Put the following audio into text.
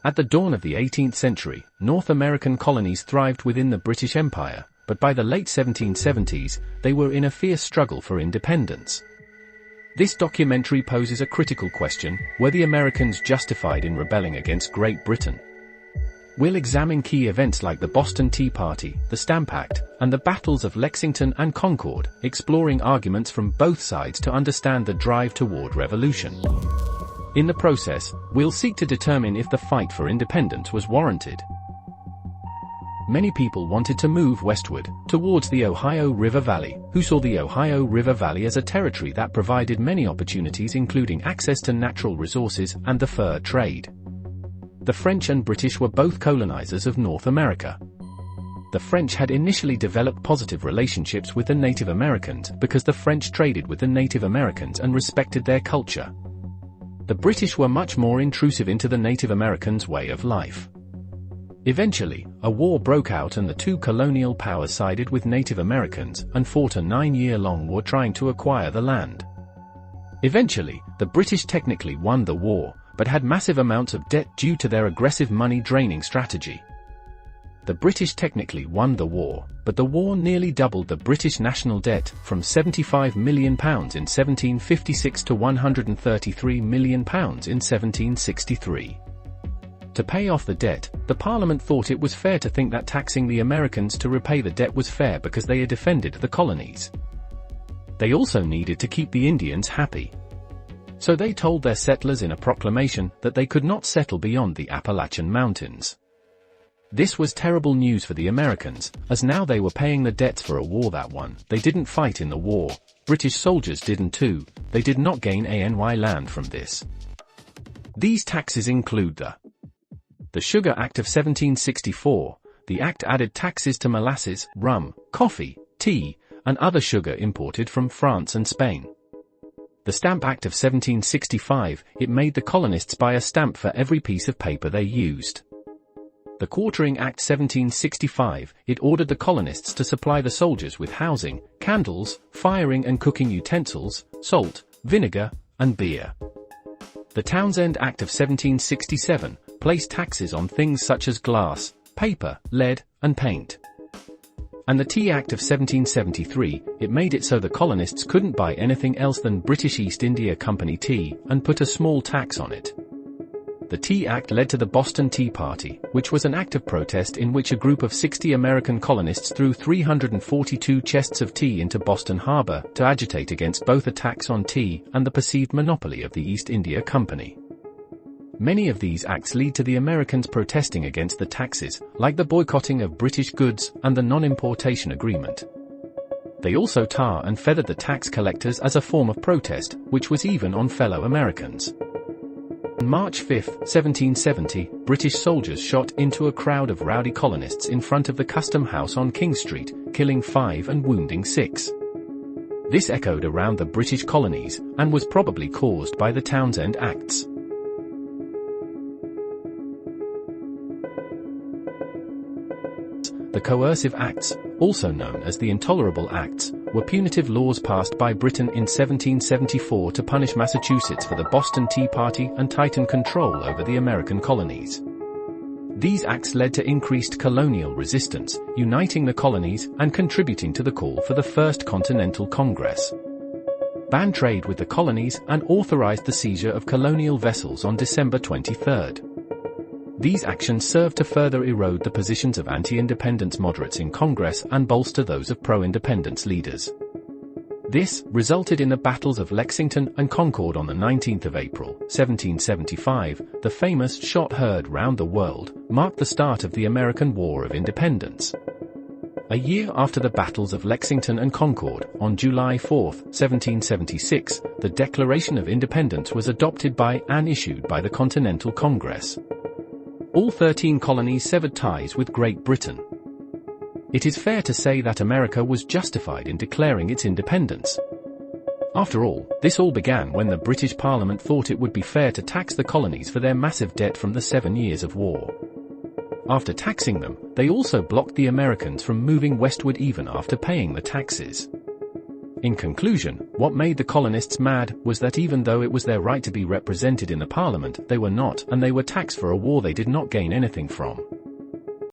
At the dawn of the 18th century, North American colonies thrived within the British Empire, but by the late 1770s, they were in a fierce struggle for independence. This documentary poses a critical question: were the Americans justified in rebelling against Great Britain? We'll examine key events like the Boston Tea Party, the Stamp Act, and the battles of Lexington and Concord, exploring arguments from both sides to understand the drive toward revolution. In the process, we'll seek to determine if the fight for independence was warranted. Many people wanted to move westward, towards the Ohio River Valley, who saw the Ohio River Valley as a territory that provided many opportunities, including access to natural resources and the fur trade. The French and British were both colonizers of North America. The French had initially developed positive relationships with the Native Americans because the French traded with the Native Americans and respected their culture. The British were much more intrusive into the Native Americans' way of life. Eventually, a war broke out and the two colonial powers sided with Native Americans and fought a 9-year-long war trying to acquire the land. Eventually, the British technically won the war, but had massive amounts of debt due to their aggressive money-draining strategy. The British technically won the war, but the war nearly doubled the British national debt, from £75 million in 1756 to £133 million in 1763. To pay off the debt, the Parliament thought it was fair to think that taxing the Americans to repay the debt was fair because they had defended the colonies. They also needed to keep the Indians happy. So they told their settlers in a proclamation that they could not settle beyond the Appalachian Mountains. This was terrible news for the Americans, as now they were paying the debts for a war that won. They didn't fight in the war. British soldiers didn't too. They did not gain any land from this. These taxes include the Sugar Act of 1764. The act added taxes to molasses, rum, coffee, tea, and other sugar imported from France and Spain. The Stamp Act of 1765. It made the colonists buy a stamp for every piece of paper they used. The Quartering Act 1765. It ordered the colonists to supply the soldiers with housing, candles, firing and cooking utensils, salt, vinegar, and beer. The Townshend Act of 1767 placed taxes on things such as glass, paper, lead, and paint. And the Tea Act of 1773, it made it so the colonists couldn't buy anything else than British East India Company tea, and put a small tax on it. The Tea Act led to the Boston Tea Party, which was an act of protest in which a group of 60 American colonists threw 342 chests of tea into Boston Harbor to agitate against both a tax on tea and the perceived monopoly of the East India Company. Many of these acts lead to the Americans protesting against the taxes, like the boycotting of British goods and the non-importation agreement. They also tar and feathered the tax collectors as a form of protest, which was even on fellow Americans. On March 5, 1770, British soldiers shot into a crowd of rowdy colonists in front of the Custom House on King Street, killing 5 and wounding 6. This echoed around the British colonies, and was probably caused by the Townshend Acts. The Coercive Acts, also known as the Intolerable Acts, were punitive laws passed by Britain in 1774 to punish Massachusetts for the Boston Tea Party and tighten control over the American colonies. These acts led to increased colonial resistance, uniting the colonies and contributing to the call for the First Continental Congress. Banned trade with the colonies and authorized the seizure of colonial vessels on December 23. These actions served to further erode the positions of anti-independence moderates in Congress and bolster those of pro-independence leaders. This resulted in the battles of Lexington and Concord on the 19th of April, 1775. The famous shot heard round the world marked the start of the American War of Independence. A year after the battles of Lexington and Concord, on July 4, 1776, the Declaration of Independence was adopted by and issued by the Continental Congress. All 13 colonies severed ties with Great Britain. It is fair to say that America was justified in declaring its independence. After all, this all began when the British Parliament thought it would be fair to tax the colonies for their massive debt from the 7 years of war. After taxing them, they also blocked the Americans from moving westward even after paying the taxes. In conclusion, what made the colonists mad was that even though it was their right to be represented in the parliament, they were not, and they were taxed for a war they did not gain anything from.